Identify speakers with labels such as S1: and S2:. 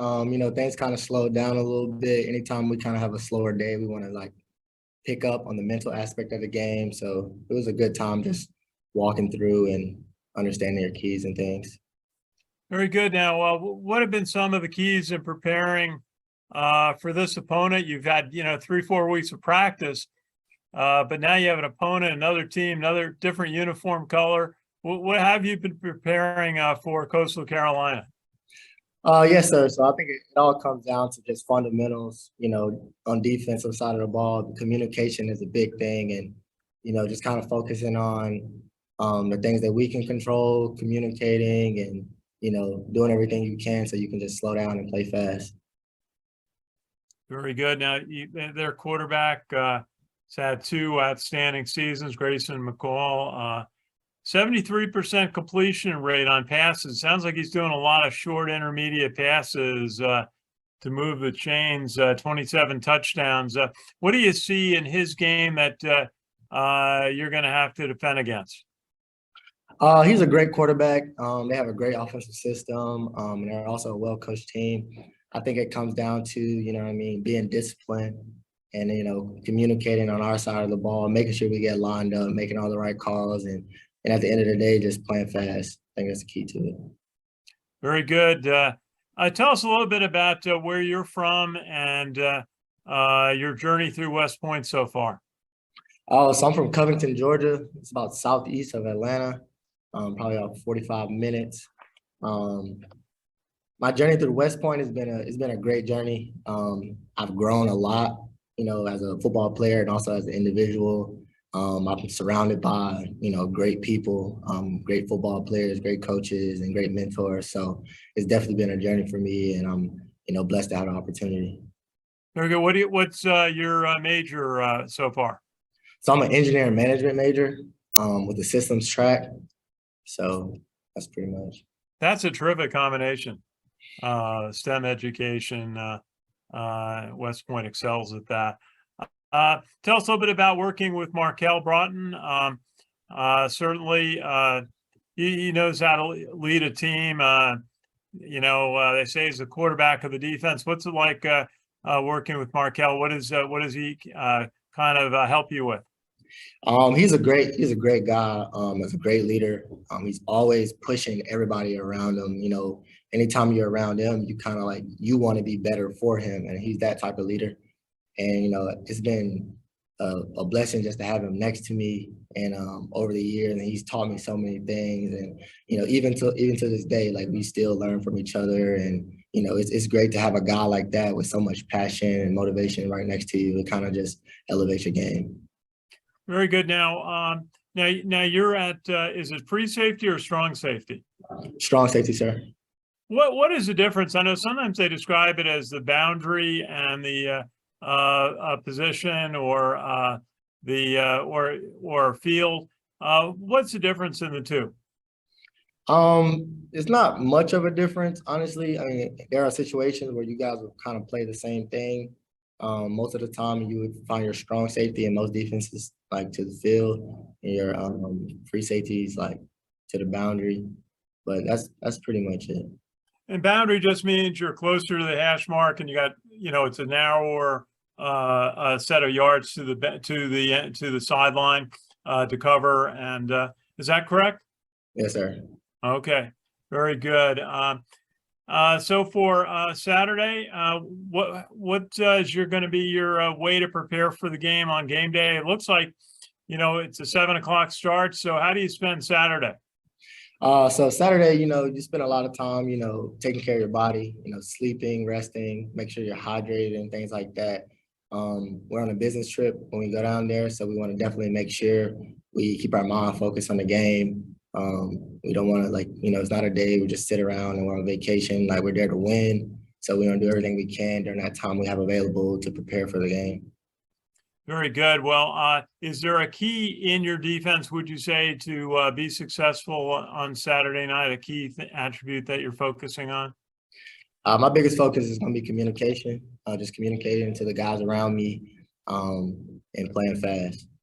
S1: Things kind of slowed down a little bit. Anytime we kind of have a slower day, we want to like pick up on the mental aspect of the game. So it was a good time just walking through and understanding your keys and things.
S2: Very good. Now, what have been some of the keys in preparing for this opponent? You've had, 3-4 weeks of practice, but now you have an opponent, another team, another different uniform color. What have you been preparing for Coastal Carolina?
S1: Yes, sir. So I think it all comes down to just fundamentals, on defensive side of the ball. Communication is a big thing, and, just kind of focusing on the things that we can control, communicating and, doing everything you can so you can just slow down and play fast.
S2: Very good. Now, their quarterback has had 2 outstanding seasons, Grayson McCall. 73% completion rate on passes. Sounds like he's doing a lot of short intermediate passes to move the chains, 27 touchdowns. What do you see in his game that you're going to have to defend against?
S1: He's a great quarterback. They have a great offensive system, and they're also a well-coached team. I think it comes down to, being disciplined and, communicating on our side of the ball, making sure we get lined up, making all the right calls, and at the end of the day, just playing fast. I think that's the key to it.
S2: Very good. Tell us a little bit about where you're from and your journey through West Point so far.
S1: So I'm from Covington, Georgia. It's about southeast of Atlanta, probably about 45 minutes. My journey through West Point has been a great journey. I've grown a lot, as a football player and also as an individual. I'm surrounded by, great people, great football players, great coaches, and great mentors. So it's definitely been a journey for me, and I'm, blessed to have the opportunity.
S2: Very good. What's your major so far?
S1: So I'm an engineering management major with the systems track. So that's pretty much.
S2: That's a terrific combination. STEM education, West Point excels at that. Tell us a little bit about working with Markel Broughton. Certainly, he knows how to lead a team. They say he's the quarterback of the defense. What's it like working with Markel? What does he kind of help you with?
S1: He's a great guy. He's a great leader. He's always pushing everybody around him. Anytime you're around him, you kind of like you want to be better for him, and he's that type of leader. And it's been a blessing just to have him next to me, and over the years, and he's taught me so many things. And even to this day, like we still learn from each other. And it's great to have a guy like that with so much passion and motivation right next to you. It kind of just elevates your game.
S2: Very good. Now you're at is it free safety or strong safety?
S1: Strong safety, sir.
S2: What is the difference? I know sometimes they describe it as the boundary and the position or or field. What's the difference in the two?
S1: It's not much of a difference, honestly. I mean, there are situations where you guys will kind of play the same thing. Most of the time, you would find your strong safety in most defenses like to the field, and your free safeties like to the boundary. But that's pretty much it.
S2: And boundary just means you're closer to the hash mark, and you got it's a narrower set of yards to the sideline to cover. And is that correct?
S1: Yes, sir.
S2: Okay, very good. So for Saturday, what is going to be your way to prepare for the game on game day? It looks like it's a 7 o'clock start. So how do you spend Saturday?
S1: So Saturday, you spend a lot of time, taking care of your body, sleeping, resting, make sure you're hydrated and things like that. We're on a business trip when we go down there, so we want to definitely make sure we keep our mind focused on the game. We don't want to it's not a day we just sit around and we're on vacation. Like we're there to win. So we want to do everything we can during that time we have available to prepare for the game.
S2: Very good. Well, is there a key in your defense, would you say, to be successful on Saturday night, a key attribute that you're focusing on?
S1: My biggest focus is going to be communication, just communicating to the guys around me and playing fast.